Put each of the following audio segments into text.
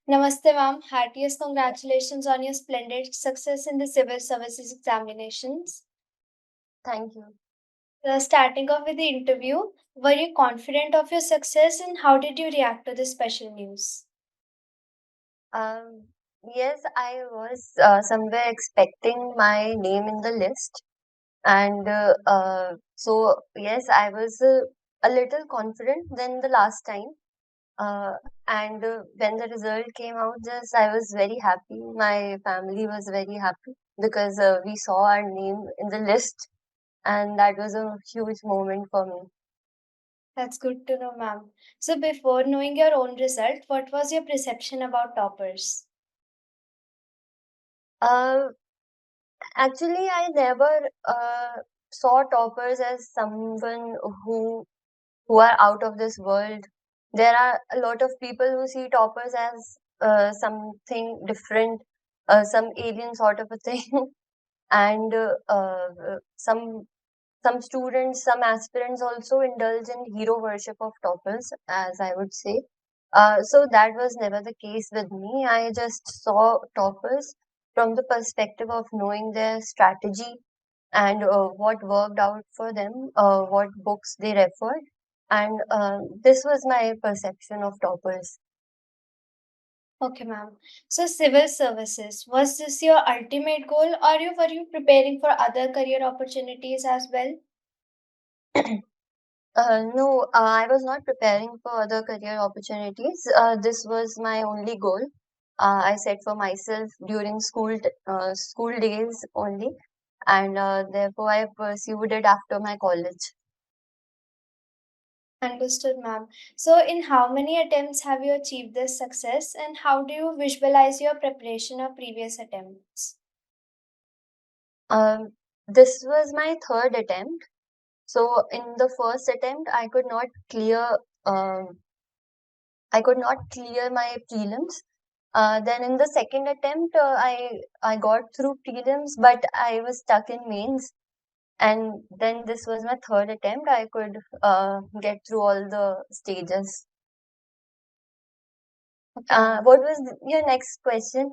Namaste, ma'am. Heartiest congratulations on your splendid success in the civil services examinations. Thank you. Starting off with the interview, were you confident of your success and how did you react to the special news? Um, yes, I was somewhere expecting my name in the list, and so yes, I was a little confident than the last time. Uh, and when the result came out, just I was very happy. My family was very happy because we saw our name in the list, and that was a huge moment for me. That's good to know, ma'am. So, before knowing your own result, what was your perception about toppers? Uh, Actually, I never saw toppers as someone who are out of this world. There are a lot of people who see toppers as something different, some alien sort of a thing, and some students, some aspirants also indulge in hero worship of toppers, as I would say. So that was never the case with me. I just saw toppers from the perspective of knowing their strategy and what worked out for them, what books they referred, and this was my perception of toppers. Okay, ma'am. So, civil services, was this your ultimate goal or were you preparing for other career opportunities as well? No, I was not preparing for other career opportunities. This was my only goal. I set for myself during school days only, and therefore I pursued it after my college. Understood, ma'am. So, in how many attempts have you achieved this success, and how do you visualize your preparation of previous attempts? This was my third attempt. So in the first attempt, Um, I could not clear my prelims. Then in the second attempt, I got through prelims, but I was stuck in mains. And then this was my third attempt. I could get through all the stages. Okay, ma'am. What was your next question?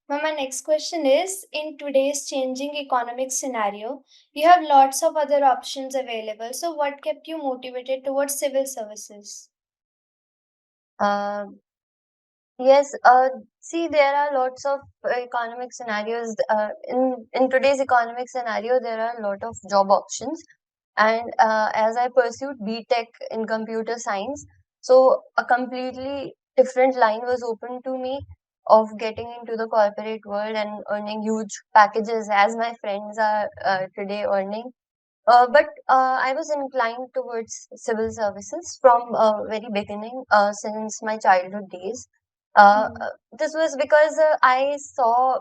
Ma'am, my next question is, in today's changing economic scenario, you have lots of other options available. So, what kept you motivated towards civil services? Uh, Yes, see, there are lots of economic scenarios. In today's economic scenario, there are a lot of job options. And as I pursued BTech in computer science, so a completely different line was open to me of getting into the corporate world and earning huge packages as my friends are today earning. But I was inclined towards civil services from very beginning, since my childhood days. This was because I saw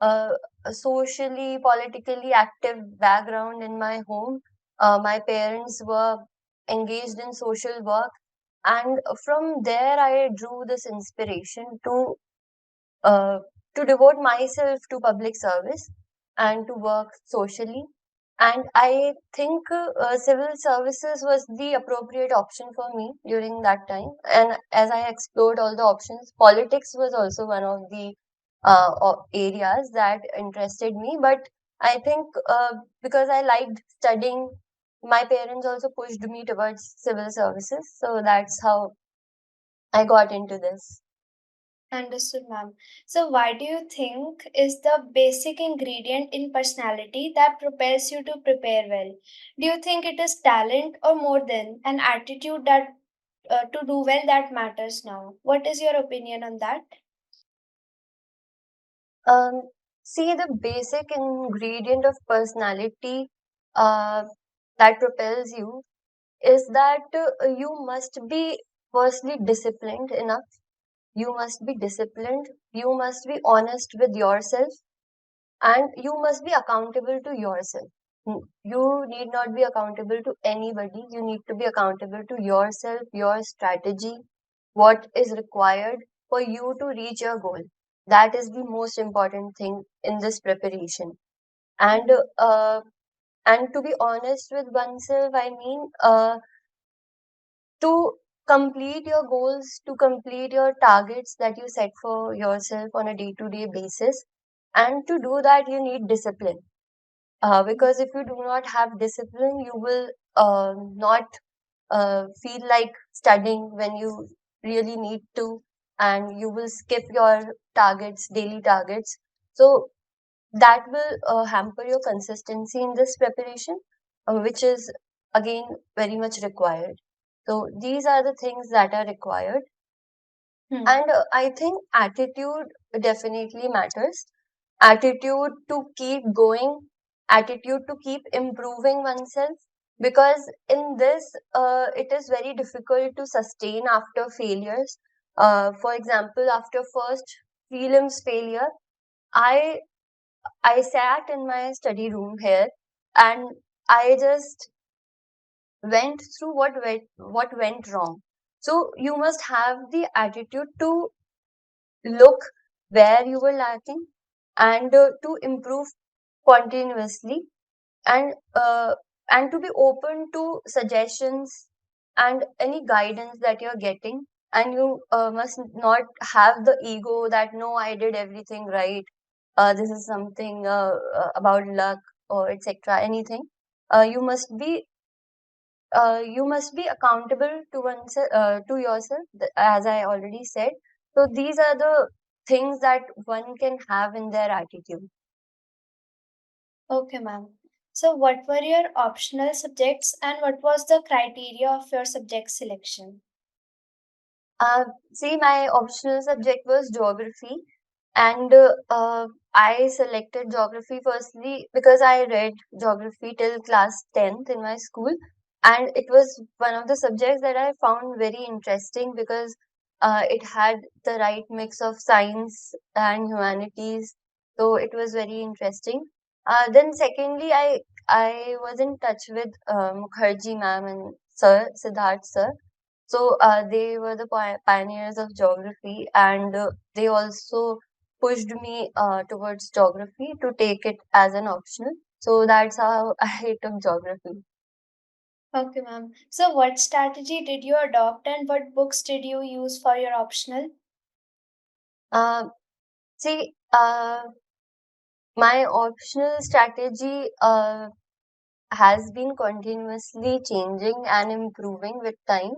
a socially, politically active background in my home. My parents were engaged in social work, and from there I drew this inspiration uh, to devote myself to public service and to work socially. And I think civil services was the appropriate option for me during that time. And as I explored all the options, politics was also one of the areas that interested me. But I think because I liked studying, my parents also pushed me towards civil services. So that's how I got into this. Understood, ma'am. So, why do you think is the basic ingredient in personality that propels you to prepare well? Do you think it is talent or more than an attitude that to do well that matters now? What is your opinion on that? Um, See, the basic ingredient of personality uh, that propels you is that you must be firstly disciplined enough. You must be disciplined. You must be honest with yourself, and you must be accountable to yourself. You need not be accountable to anybody. You need to be accountable to yourself, your strategy, what is required for you to reach your goal. That is the most important thing in this preparation. And uh, and to be honest with oneself, I mean, to complete your goals, to complete your targets that you set for yourself on a day-to-day basis. And to do that, you need discipline. Because if you do not have discipline, you will not feel like studying when you really need to, and you will skip your targets, daily targets. So that will hamper your consistency in this preparation, which is again very much required. So these are the things that are required. Hmm. And I think attitude definitely matters. Attitude to keep going, attitude to keep improving oneself. Because in this, it is very difficult to sustain after failures. For example, after first prelims failure, I I sat in my study room here and I just went through what went wrong. So you must have the attitude to look where you were lacking and to improve continuously, and to be open to suggestions and any guidance that you're getting. And you must not have the ego that no, I did everything right, this is something about luck or etc. anything. Uh, you must be accountable to oneself, to yourself, as I already said. So these are the things that one can have in their attitude. Okay, ma'am. So, what were your optional subjects and what was the criteria of your subject selection? Uh, See, my optional subject was geography, and I selected geography firstly because I read geography till class 10th in my school, and it was one of the subjects that I found very interesting because it had the right mix of science and humanities, so it was very interesting. Then, secondly, I was in touch with Mukherjee ma'am and Sir Siddharth sir. So they were the pioneers of geography, and they also pushed me towards geography to take it as an optional. So that's how I took geography. Okay, ma'am. So, what strategy did you adopt and what books did you use for your optional? Uh, See, my optional strategy has been continuously changing and improving with time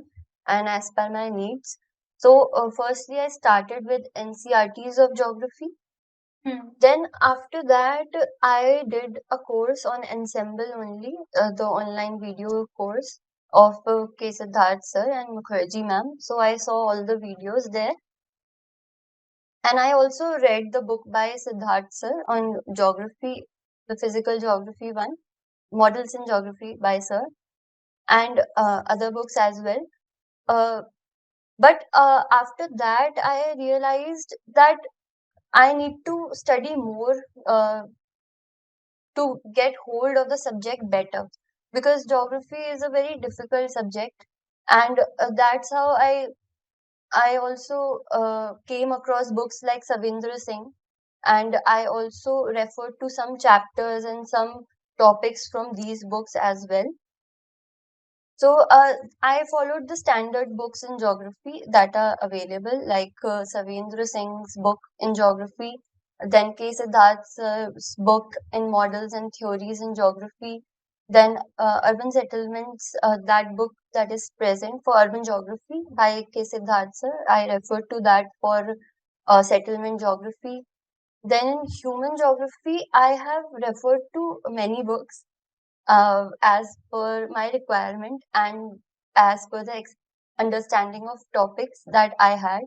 and as per my needs. So, firstly, I started with NCERTs of geography. Hmm. Then after that, I did a course on Ensemble only, the online video course of K. Siddharth sir and Mukherjee ma'am. So I saw all the videos there. And I also read the book by Siddharth sir on geography, the physical geography one, Models in Geography by sir, and other books as well. Uh, but after that, I realized that I need to study more to get hold of the subject better, because geography is a very difficult subject. And that's how I also came across books like Savindra Singh, and I also referred to some chapters and some topics from these books as well. So I followed the standard books in geography that are available, like Savindra Singh's book in geography, then K. Siddharth's book in models and theories in geography, then Urban Settlements, that book that is present for urban geography by K. Siddharth sir. I referred to that for settlement geography. Then in human geography, I have referred to many books as per my requirement and as per the understanding of topics that I had.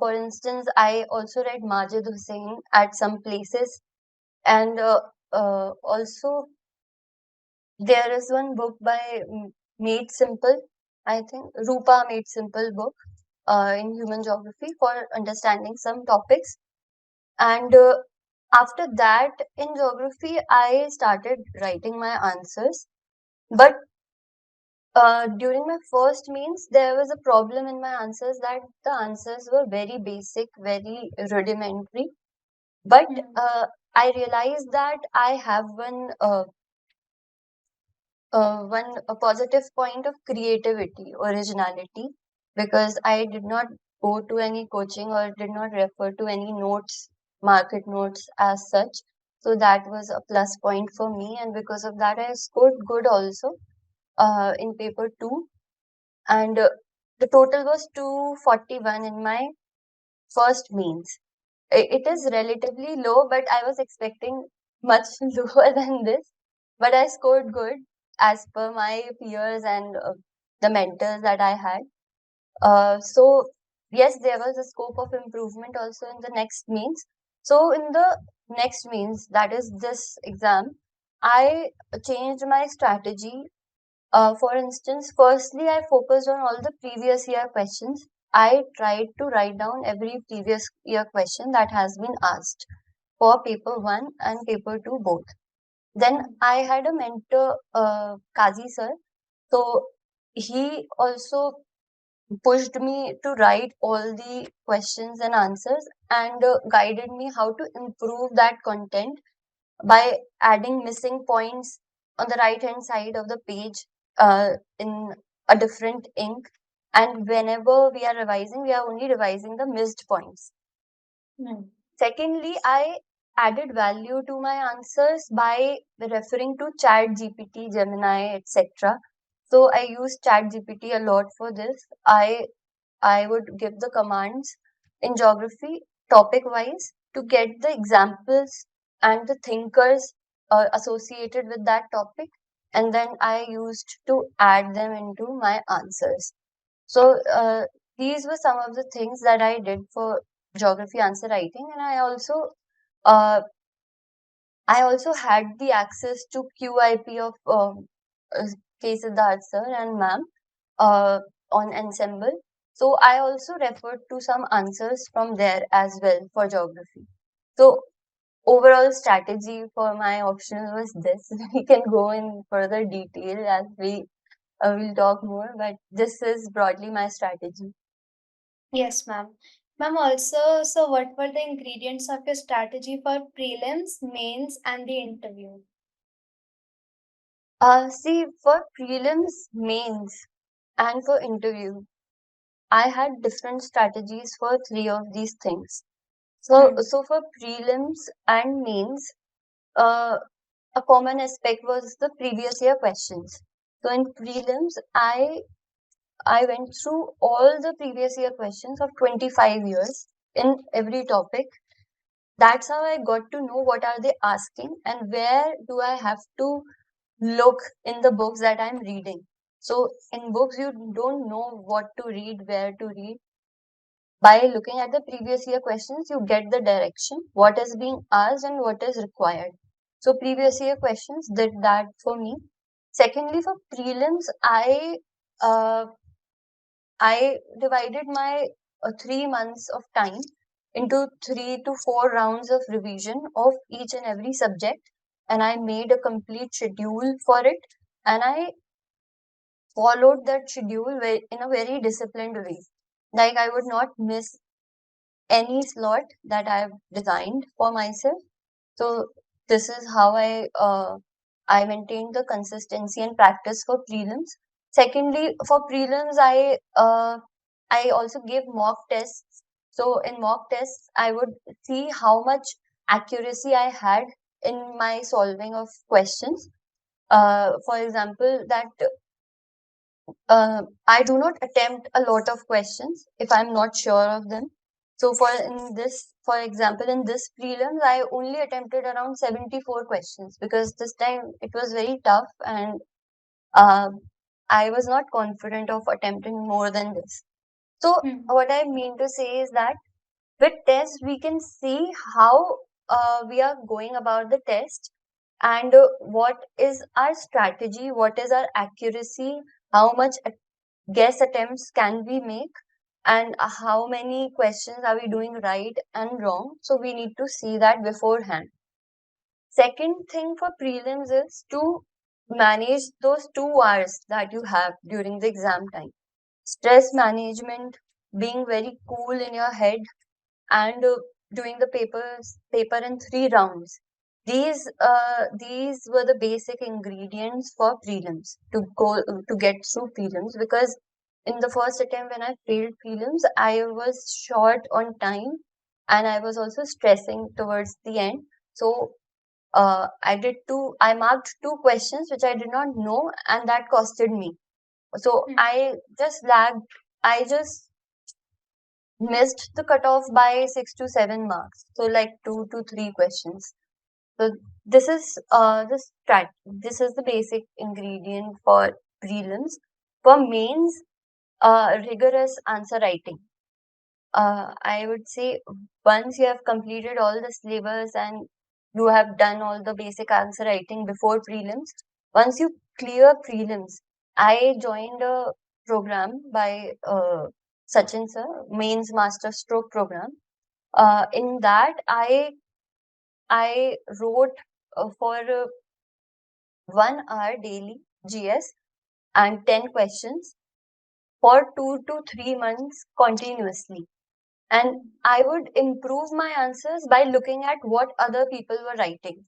For instance, I also read Majid Hussain at some places, and also there is one book by Made Simple, I think Rupa Made Simple book in human geography for understanding some topics. And after that, in geography, I started writing my answers. But during my first means, there was a problem in my answers, that the answers were very basic, very rudimentary. But Hmm. I realized that I have one a positive point of creativity, originality. because I did not go to any coaching or did not refer to any notes, market notes as such. So that was a plus point for me, and because of that, I scored good also in paper two, and the total was 241 in my first means. It is relatively low, but I was expecting much lower than this. But I scored good as per my peers and the mentors that I had. So yes, there was a scope of improvement also in the next means. So in the next means, that is this exam, I changed my strategy. For instance, firstly, I focused on all the previous year questions. I tried to write down every previous year question that has been asked for paper one and paper two both. Then I had a mentor, Kazi sir. So he also pushed me to write all the questions and answers, and guided me how to improve that content by adding missing points on the right hand side of the page in a different ink. And whenever we are revising, we are only revising the missed points. Hmm. Secondly, I added value to my answers by referring to Chat GPT, Gemini, etc. So I use Chat GPT a lot for this. I would give the commands in geography topic wise to get the examples and the thinkers associated with that topic, and then I used to add them into my answers. So these were some of the things that I did for geography answer writing, and uh, I also had the access to QIP of uh, K. Siddharth sir and ma'am uh, on Ensemble. So I also referred to some answers from there as well for geography. So overall strategy for my optional was this. We can go in further detail as we will talk more, but this is broadly my strategy. Yes, ma'am. Ma'am, also, so what were the ingredients of your strategy for prelims, mains, and the interview? See, for prelims, mains, and for interview, I had different strategies for three of these things. Hmm. So for prelims and mains, uh, a common aspect was the previous year questions. So in prelims, I went through all the previous year questions of 25 years in every topic. That's how I got to know what are they asking and where do I have to look in the books that I'm reading. So in books, you don't know what to read, where to read. By looking at the previous year questions, you get the direction, what is being asked and what is required. So previous year questions did that for me. Secondly, for prelims, uh, I divided my 3 months of time into 3 to 4 rounds of revision of each and every subject, and I made a complete schedule for it, and I followed that schedule in a very disciplined way. Like I would not miss any slot that I've designed for myself. So this is how I maintain the consistency and practice for prelims. Secondly, for prelims, I also give mock tests. So in mock tests, I would see how much accuracy I had in my solving of questions. For example, that I do not attempt a lot of questions if I'm not sure of them. So for example, in this prelims, I only attempted around 74 questions because this time it was very tough, and uh, I was not confident of attempting more than this. So Hmm. what I mean to say is that with tests, we can see how we are going about the test, and what is our strategy, what is our accuracy, how much guess attempts can we make, and how many questions are we doing right and wrong. So we need to see that beforehand. Second thing for prelims is to manage those 2 hours that you have during the exam time. Stress management, being very cool in your head, and doing the paper in 3 rounds. These were the basic ingredients for prelims to get through prelims, because in the first attempt when I failed prelims, I was short on time and I was also stressing towards the end. So I marked two questions which I did not know, and that costed me. So Hmm. I just lagged. I just missed the cutoff by 6 to 7 marks. So like 2 to 3 questions. So this is the basic ingredient for prelims. For mains, rigorous answer writing. I would say once you have completed all the syllabus and you have done all the basic answer writing before prelims, once you clear prelims, I joined a program by Sachin sir, Mains Master Stroke program. In that, I wrote for 1 hour daily GS and 10 questions for 2 to 3 months continuously. And I would improve my answers by looking at what other people were writing.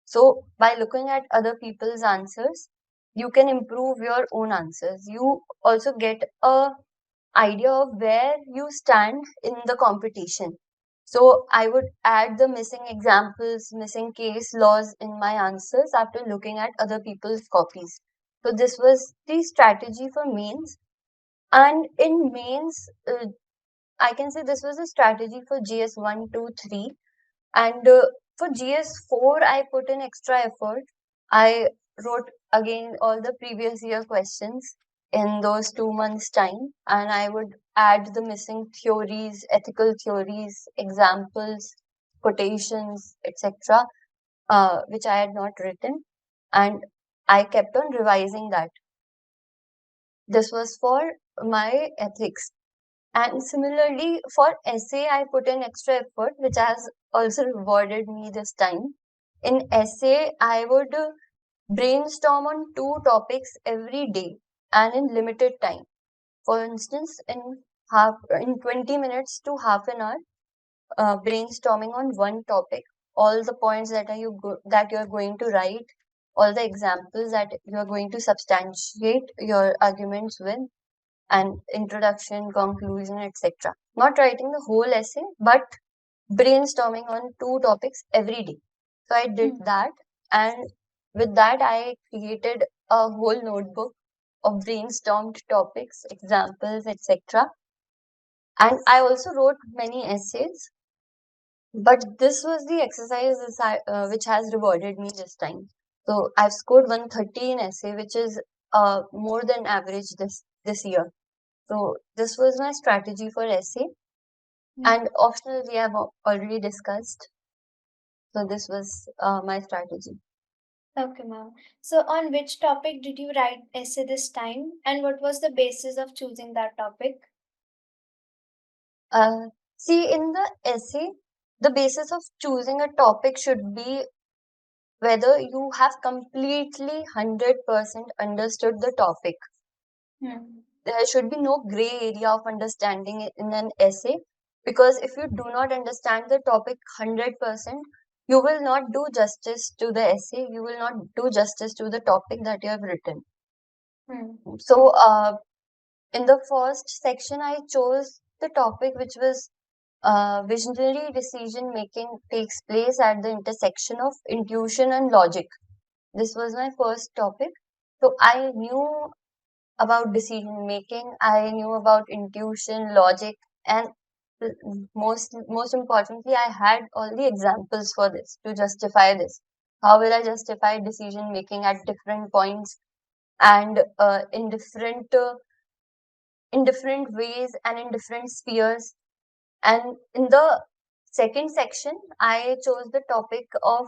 So, by looking at other people's answers, you can improve your own answers. You also get a idea of where you stand in the competition. So, I would add the missing examples, missing case laws in my answers after looking at other people's copies. So, this was the strategy for mains. And in mains, I can say this was a strategy for GS 1, 2, 3. And for GS4, I put in extra effort. I wrote again all the previous year questions in those 2 months' time, and I would add the missing theories, ethical theories, examples, quotations, etc., which I had not written. And I kept on revising that. This was for my ethics. And similarly, for essay, I put in extra effort, which has also rewarded me this time. In essay, I would brainstorm on two topics every day and in limited time. For instance, in 20 minutes to half an hour, brainstorming on one topic, all the points that you are going to write, all the examples that you are going to substantiate your arguments with, and introduction, conclusion, etc. Not writing the whole essay, but brainstorming on two topics every day. So I did Hmm. that, and with that, I created a whole notebook of brainstormed topics, examples, etc. And I also wrote many essays, but this was the exercise which has rewarded me this time. So I've scored 130 in essay, which is more than average this year. So this was my strategy for essay, Hmm. and optional we have already discussed. So this was my strategy. Okay, ma'am. So, on which topic did you write essay this time, and what was the basis of choosing that topic? Uh, See, in the essay, the basis of choosing a topic should be whether you have completely 100% understood the topic. Hmm. There should be no gray area of understanding in an essay, because if you do not understand the topic 100%, you will not do justice to the essay, you will not do justice to the topic that you have written. Hmm. So, in the first section, I chose the topic which was visionary decision making takes place at the intersection of intuition and logic. This was my first topic. So, I knew about decision making, I knew about intuition, logic, and most importantly, I had all the examples for this to justify this. How will I justify decision making at different points and in different ways and in different spheres? And in the second section, I chose the topic of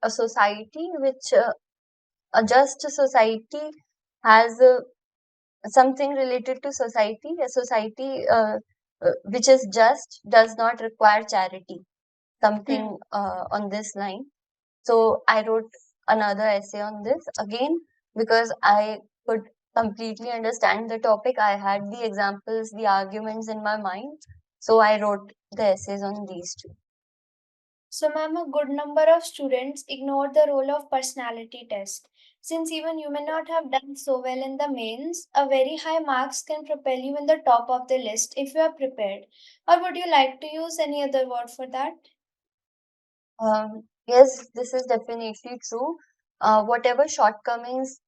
a society which a just society has something related to society. A society which is just does not require charity. Hmm. Something on this line. So I wrote another essay on this again because I could completely understand the topic. I had the examples, the arguments in my mind. So I wrote the essays on these two. So, ma'am, a good number of students ignore the role of personality test. Since even you may not have done so well in the mains, a very high marks can propel you in the top of the list if you are prepared. Or would you like to use any other word for that? Yes, this is definitely true. Whatever shortcomings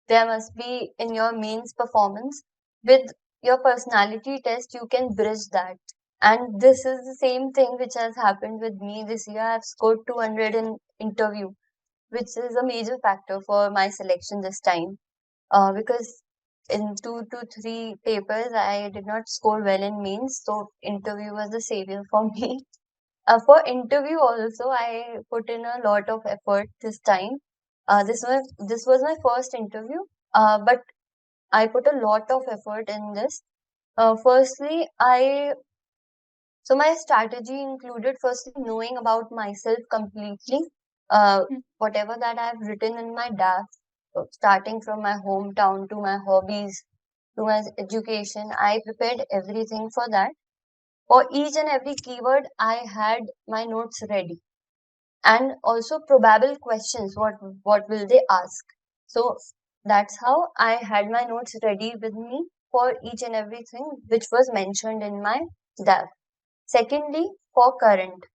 there must be in your mains performance, with your personality test, you can bridge that. And this is the same thing which has happened with me this year. I've scored 200 in interview, which is a major factor for my selection this time. Because in 2 to 3 papers, I did not score well in mains, so interview was the savior for me. For interview also, I put in a lot of effort this time. This was my first interview, but I put a lot of effort in this. Firstly, I so my strategy included firstly knowing about myself completely. Hmm. Whatever that I've written in my draft, so starting from my hometown to my hobbies to my education, I prepared everything for that. For each and every keyword, I had my notes ready, and also probable questions. What will they ask? So that's how I had my notes ready with me for each and everything which was mentioned in my draft. Secondly, for current,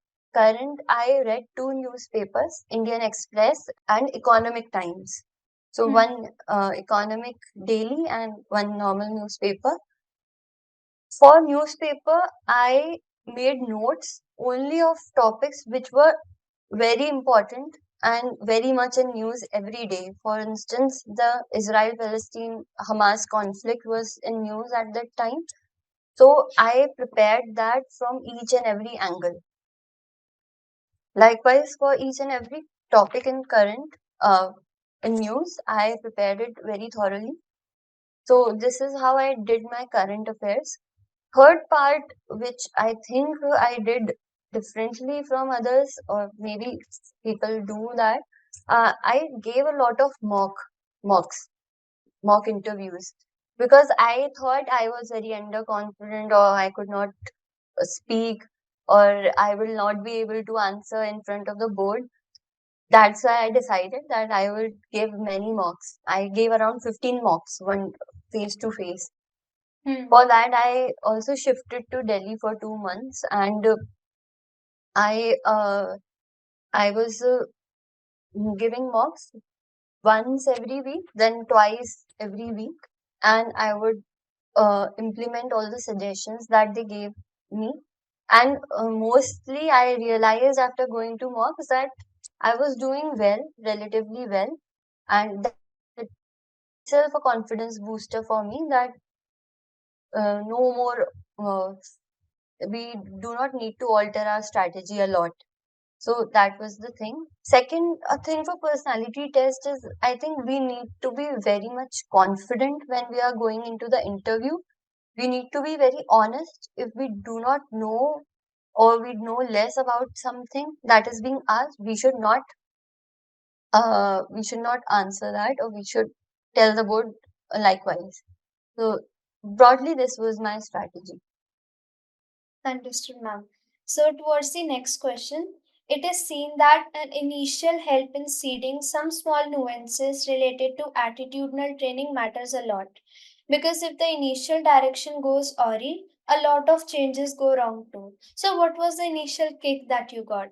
I read two newspapers, Indian Express and Economic Times. So Hmm. one economic daily and one normal newspaper. For newspaper, I made notes only of topics which were very important and very much in news every day. For instance, the Israel-Palestine Hamas conflict was in news at that time. So I prepared that from each and every angle. Likewise, for each and every topic in current in news, I prepared it very thoroughly. So this is how I did my current affairs. Third part, which I think I did differently from others, or maybe people do that, I gave a lot of mocks, mock interviews, because I thought I was very underconfident, or I could not speak, or I will not be able to answer in front of the board. That's why I decided that I would give many mocks. I gave around 15 mocks, one face to face. Hmm. For that, I also shifted to Delhi for 2 months, and I uh, I was giving mocks once every week, then twice every week, and I would implement all the suggestions that they gave me. And mostly, I realized after going to mocks that I was doing well, relatively well, and that itself a confidence booster for me. That no more. We do not need to alter our strategy a lot. So that was the thing. Second, a thing for personality test is I think we need to be very much confident when we are going into the interview. We need to be very honest. If we do not know or we know less about something that is being asked, we should not answer that, or we should tell the board likewise. So broadly, this was my strategy. Understood, ma'am. So, towards the next question, it is seen that an initial help in seeding some small nuances related to attitudinal training matters a lot. Because if the initial direction goes awry, a lot of changes go wrong too. So, what was the initial kick that you got?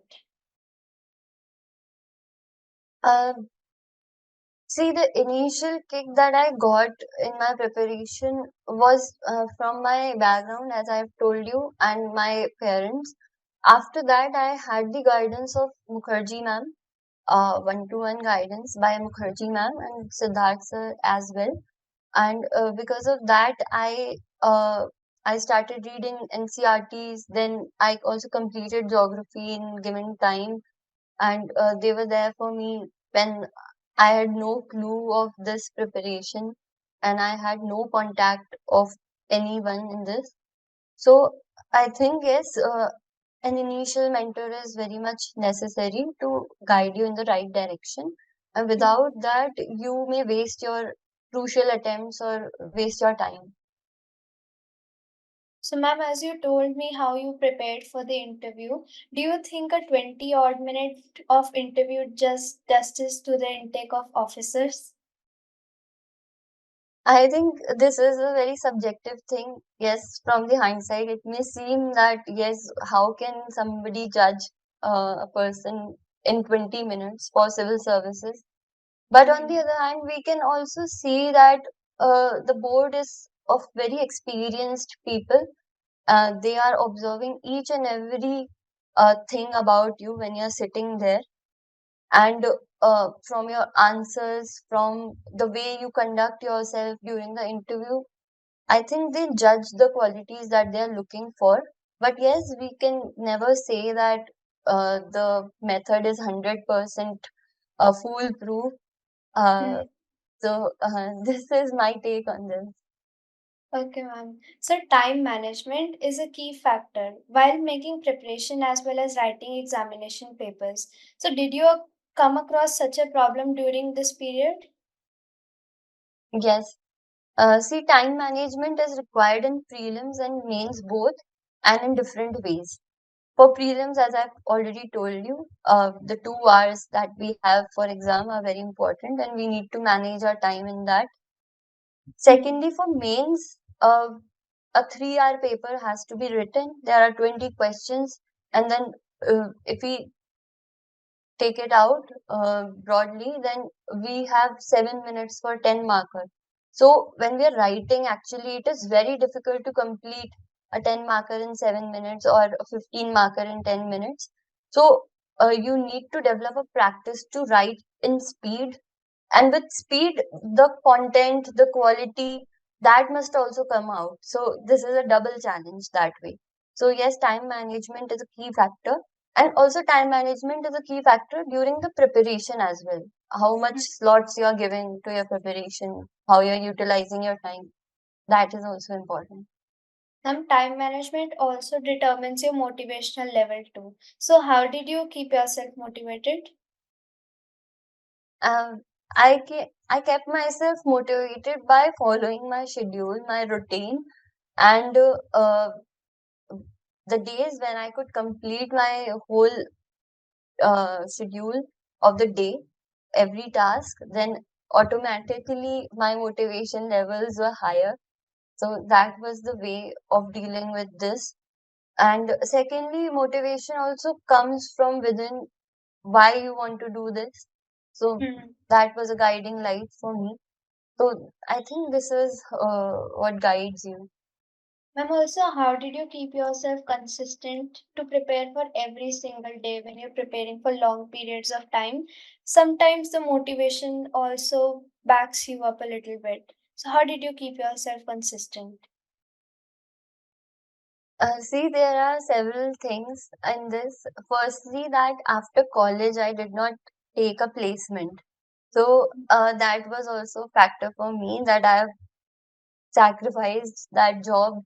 Uh, See, the initial kick that I got in my preparation was from my background, as I've told you, and my parents. After that, I had the guidance of Mukherjee ma'am, one-to-one guidance by Mukherjee ma'am and Siddharth sir as well. And because of that, I started reading NCERTs. Then I also completed geography in given time, and they were there for me when I had no clue of this preparation, and I had no contact of anyone in this. So I think yes, an initial mentor is very much necessary to guide you in the right direction. And Hmm. without that, you may waste your crucial attempts or waste your time. So, ma'am, as you told me how you prepared for the interview, do you think a 20 odd minute of interview just justice to the intake of officers? I think this is a very subjective thing. Yes, from the hindsight, it may seem that, yes, how can somebody judge a person in 20 minutes for civil services? But on the Mhm. other hand, we can also see that the board is of very experienced people. They are observing each and every thing about you when you're sitting there. And from your answers, from the way you conduct yourself during the interview, I think they judge the qualities that they are looking for. But yes, we can never say that the method is 100% foolproof. Uh, Hmm. this is my take on this. Okay, ma'am. So, time management is a key factor while making preparation as well as writing examination papers. So, did you come across such a problem during this period? Yes. See, time management is required in prelims and mains both, and in different ways. For prelims, as I've already told you, the 2 hours that we have for exam are very important, and we need to manage our time in that. Hmm. Secondly, for mains, a 3 hour paper has to be written. There are 20 questions, and then if we take it out broadly, then we have 7 minutes for 10 marker. So when we are writing, actually, it is very difficult to complete a 10 marker in 7 minutes or a 15 marker in 10 minutes. So you need to develop a practice to write in speed, and with speed, the content, the quality, that must also come out. So this is a double challenge that way. So yes, time management is a key factor, and also time management is a key factor during the preparation as well. How much slots you are giving to your preparation, how you're utilizing your time, that is also important. Some time management also determines your motivational level too. So, how did you keep yourself motivated? I kept myself motivated by following my schedule, my routine, and the days when I could complete my whole schedule of the day, every task, then automatically my motivation levels were higher. So that was the way of dealing with this. And secondly, motivation also comes from within, why you want to do this. So Hmm. that was a guiding light for me. So I think this is what guides you. Ma'am, also, how did you keep yourself consistent to prepare for every single day when you're preparing for long periods of time? Sometimes the motivation also backs you up a little bit. So, how did you keep yourself consistent? See, there are several things in this. Firstly, that after college, I did not take a placement. So that was also a factor for me, that I have sacrificed that job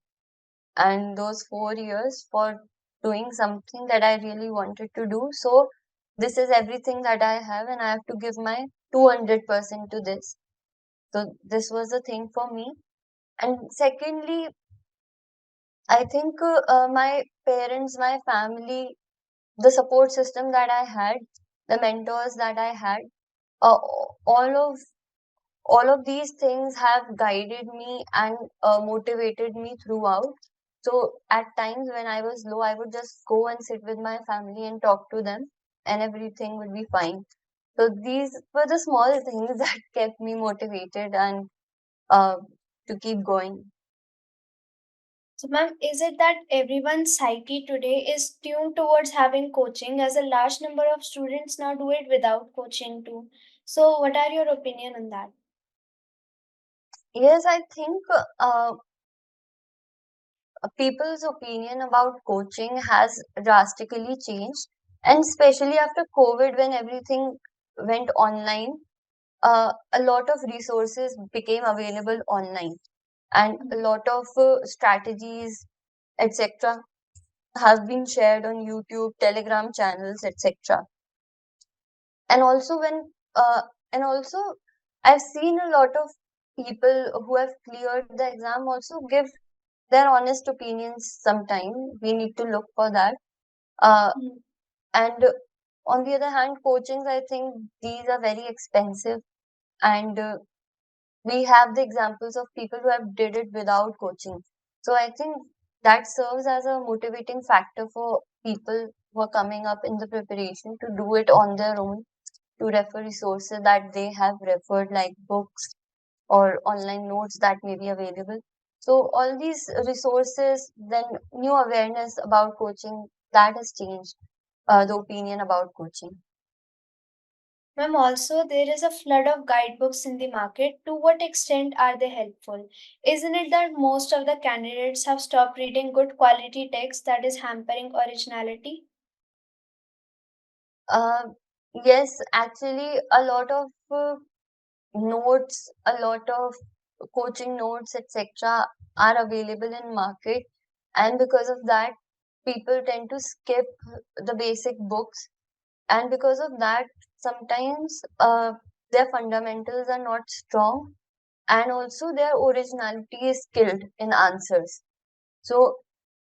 and those 4 years for doing something that I really wanted to do. So this is everything that I have, and I have to give my 200% to this. So this was the thing for me. And secondly, I think my parents, my family, the support system that I had, the mentors that I had, uh, all of all of these things have guided me and motivated me throughout. So at times when I was low, I would just go and sit with my family and talk to them, and everything would be fine. So these were the small things that kept me motivated and uh, to keep going. So, ma'am, is it that everyone's psyche today is tuned towards having coaching, as a large number of students now do it without coaching too? So, what are your opinion on that? Yes, I think people's opinion about coaching has drastically changed, and especially after COVID, when everything went online, a lot of resources became available online, and a lot of strategies, etc., have been shared on YouTube, Telegram channels, etc. And also when and also I've seen a lot of people who have cleared the exam also give their honest opinions sometime. We need to look for that. Uh, Hmm. and on the other hand, coachings, I think these are very expensive, and we have the examples of people who have did it without coaching. So I think that serves as a motivating factor for people who are coming up in the preparation to do it on their own, to refer resources that they have referred, like books or online notes that may be available. So all these resources, then new awareness about coaching, that has changed the opinion about coaching. Ma'am, also there is a flood of guidebooks in the market. To what extent are they helpful? Isn't it that most of the candidates have stopped reading good quality text that is hampering originality? Uh, yes, actually, a lot of notes, a lot of coaching notes, etc., are available in market, and because of that, people tend to skip the basic books, and because of that, sometimes their fundamentals are not strong, and also their originality is killed in answers. So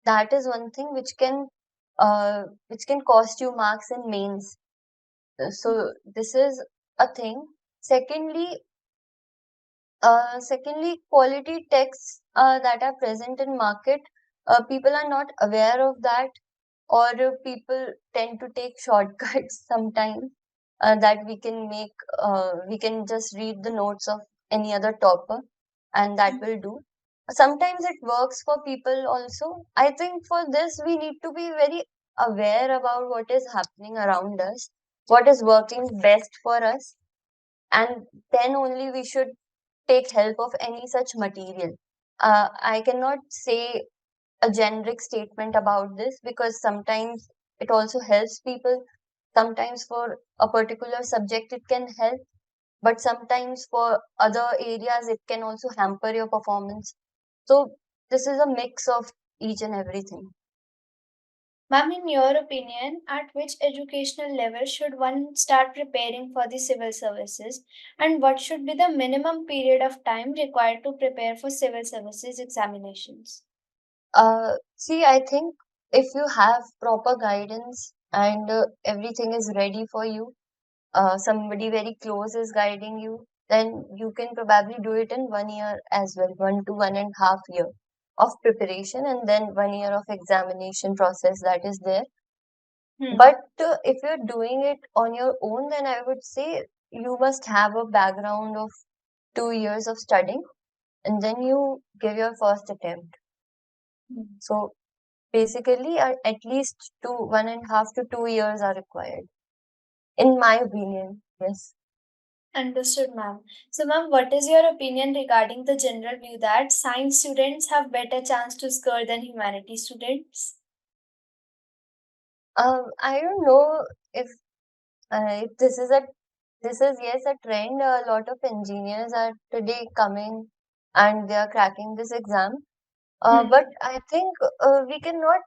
that is one thing which can cost you marks in mains. So this is a thing. Secondly, quality texts that are present in market, people are not aware of that, or people tend to take shortcuts sometimes, that we can just read the notes of any other topper, and that will do. Sometimes it works for people also. I think for this we need to be very aware about what is happening around us, what is working best for us, and then only we should take help of any such material. I cannot say a generic statement about this, because sometimes it also helps people. Sometimes for a particular subject it can help, but sometimes for other areas it can also hamper your performance. So this is a mix of each and everything. Ma'am, in your opinion, at which educational level should one start preparing for the civil services, and what should be the minimum period of time required to prepare for civil services examinations? See, I think if you have proper guidance and everything is ready for you, somebody very close is guiding you, then you can probably do it in 1 year as well, 1 to 1.5 year of preparation, and then 1 year of examination process that is there. Hmm. But if you're doing it on your own, then I would say you must have a background of 2 years of studying, and then you give your first attempt. Hmm. So basically, at least 1.5 to 2 years are required, in my opinion. Yes. Understood, ma'am. So, ma'am, what is your opinion regarding the general view that science students have better chance to score than humanities students? I don't know if this is yes a trend. A lot of engineers are today coming and they are cracking this exam. Hmm. But I think we cannot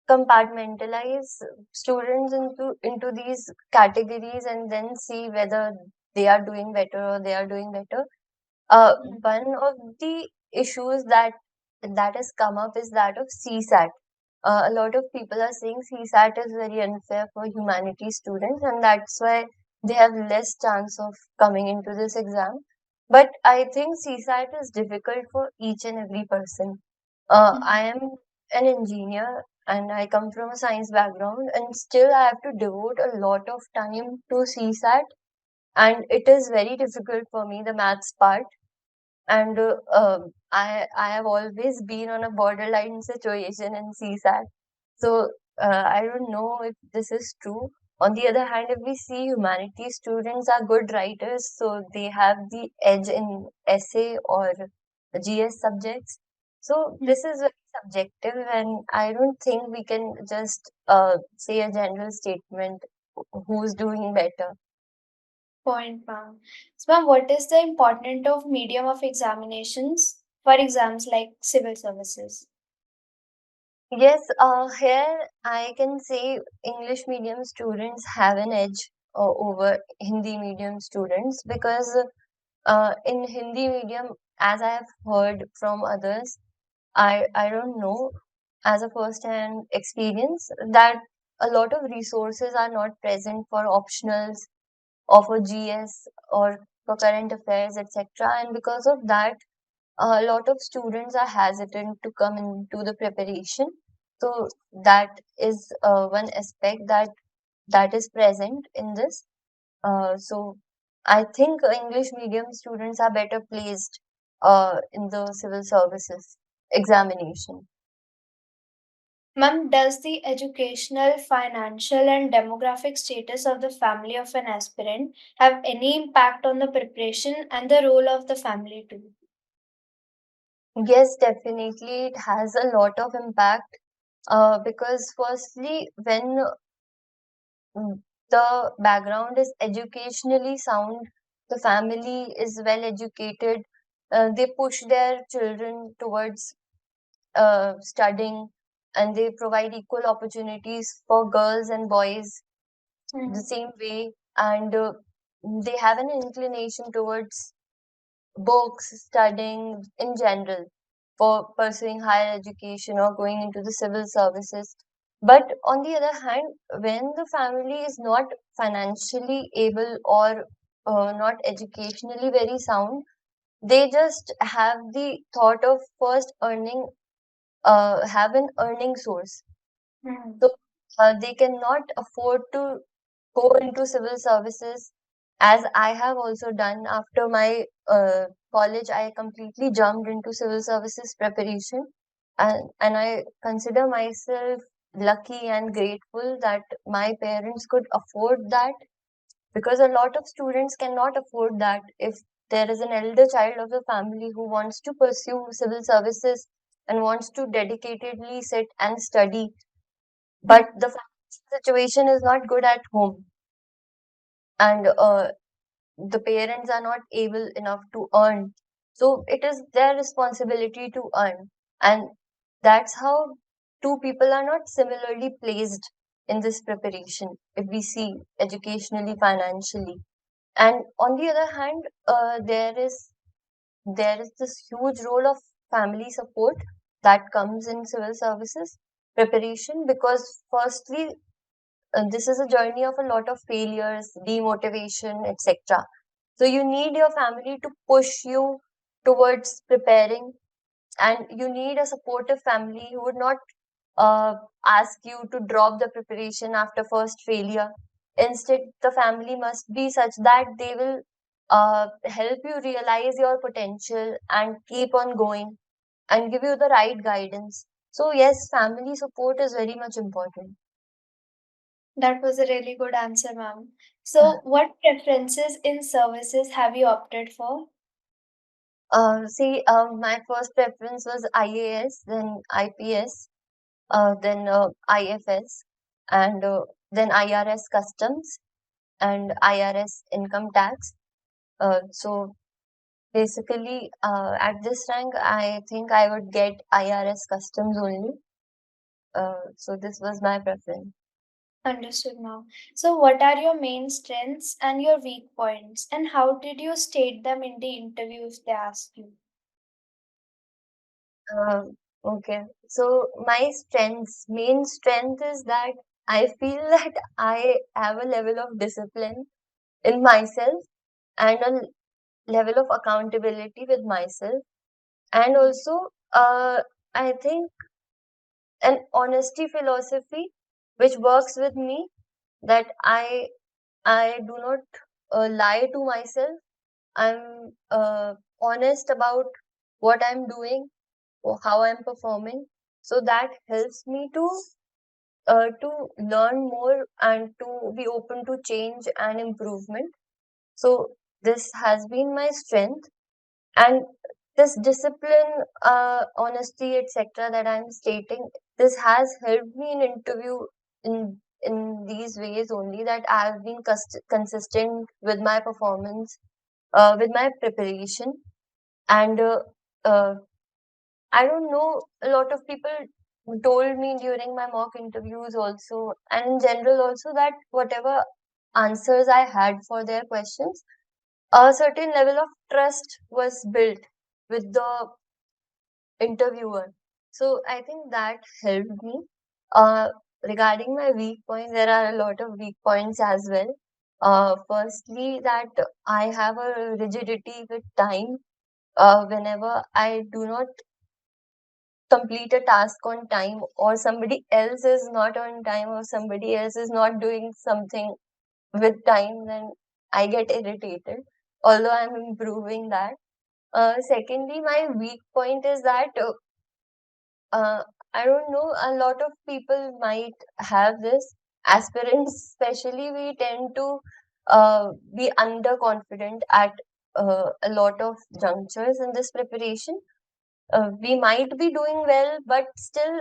compartmentalize students into these categories and then see whether they are doing better or they are doing better. Hmm. One of the issues that has come up is that of CSAT. A lot of people are saying CSAT is very unfair for humanities students, and that's why they have less chance of coming into this exam. But I think CSAT is difficult for each and every person. Hmm. I am an engineer and I come from a science background, and still I have to devote a lot of time to CSAT, and it is very difficult for me, the maths part. And I have always been on a borderline situation in CSAT. So I don't know if this is true. On the other hand, if we see humanities students are good writers, so they have the edge in essay or GS subjects. So Hmm. this is very subjective, and I don't think we can just say a general statement who's doing better. Point, ma'am. So, ma'am, what is the importance of medium of examinations for exams like civil services? Yes, here I can say English medium students have an edge over Hindi medium students, because in Hindi medium, as I have heard from others, I don't know as a first-hand experience that a lot of resources are not present for optionals or for GS or for current affairs, etc. And because of that, a lot of students are hesitant to come into the preparation. So that is one aspect that is present in this. So I think English medium students are better placed in the civil services examination. Ma'am, does the educational, financial, and demographic status of the family of an aspirant have any impact on the preparation and the role of the family too? Yes, definitely, it has a lot of impact because firstly, when the background is educationally sound, the family is well educated, they push their children towards studying, and they provide equal opportunities for girls and boys the Hmm. same way, and they have an inclination towards books, studying in general, for pursuing higher education or going into the civil services. But on the other hand, when the family is not financially able or not educationally very sound, they just have the thought of first earning, have an earning source. Hmm. So they cannot afford to go into civil services, as I have also done after my college. I completely jumped into civil services preparation, and I consider myself lucky and grateful that my parents could afford that, because a lot of students cannot afford that. If there is an elder child of the family who wants to pursue civil services and wants to dedicatedly sit and study, but Hmm. the financial situation is not good at home, and the parents are not able enough to earn, so it is their responsibility to earn. And that's how two people are not similarly placed in this preparation, if we see educationally, financially. And on the other hand, there is this huge role of family support that comes in civil services preparation, because firstly, this is a journey of a lot of failures, demotivation, etc. So you need your family to push you towards preparing, and you need a supportive family who would not uh, ask you to drop the preparation after first failure. Instead, the family must be such that they will help you realize your potential and keep on going and give you the right guidance. So, yes, family support is very much important. That was a really good answer, ma'am. So, what preferences in services have you opted for? My first preference was IAS, then IPS, then IFS, and then IRS Customs and IRS Income Tax. So basically, at this rank, I think I would get IRS Customs only. So this was my preference. Understood, ma'am. So, what are your main strengths and your weak points, and how did you state them in the interview if they ask you? Okay, so my main strength is that I feel that I have a level of discipline in myself and a level of accountability with myself, and also I think an honesty philosophy which works with me, that I do not lie to myself. I'm honest about what I'm doing or how I'm performing, so that helps me to learn more and to be open to change and improvement. So this has been my strength, and this discipline, honesty, etc., that I'm stating, this has helped me in interview in these ways only, that I've been consistent with my performance, with my preparation, and uh, I don't know, a lot of people told me during my mock interviews also, and in general also, that whatever answers I had for their questions, a certain level of trust was built with the interviewer. So I think that helped me. Uh, Regarding my weak point, there are a lot of weak points as well. Firstly, that I have a rigidity with time. Whenever I do not complete a task on time, or somebody else is not on time, or somebody else is not doing something with time, then I get irritated, although I'm improving that. Secondly, my weak point is that uh, I don't know, a lot of people might have this. Aspirants, especially, we tend to be underconfident at a lot of junctures in this preparation. We might be doing well, but still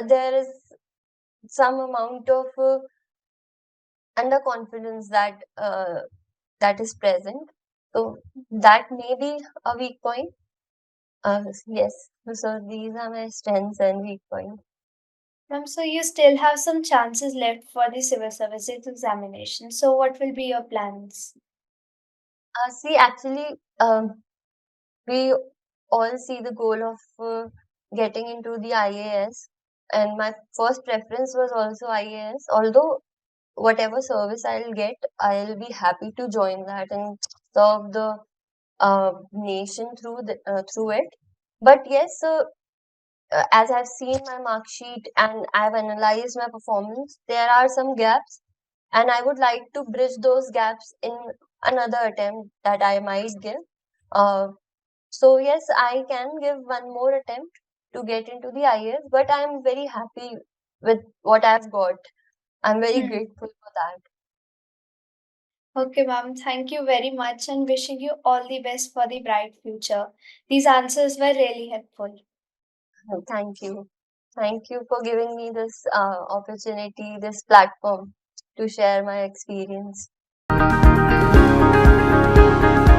there is some amount of underconfidence that is present. So that may be a weak point. Yes. So these are my strengths and weak points. So you still have some chances left for the civil services examination. So what will be your plans? See, actually, we all see the goal of getting into the IAS, and my first preference was also IAS. Although whatever service I'll get, I'll be happy to join that and serve the nation through it. But yes, as I've seen my mark sheet and I've analyzed my performance, there are some gaps, and I would like to bridge those gaps in another attempt that I might give. Uh, so yes, I can give one more attempt to get into the IAS, but I'm very happy with what I've got. I'm very Hmm. grateful for that. Okay, ma'am. Thank you very much and wishing you all the best for the bright future. These answers were really helpful. Thank you. Thank you for giving me this opportunity, this platform to share my experience.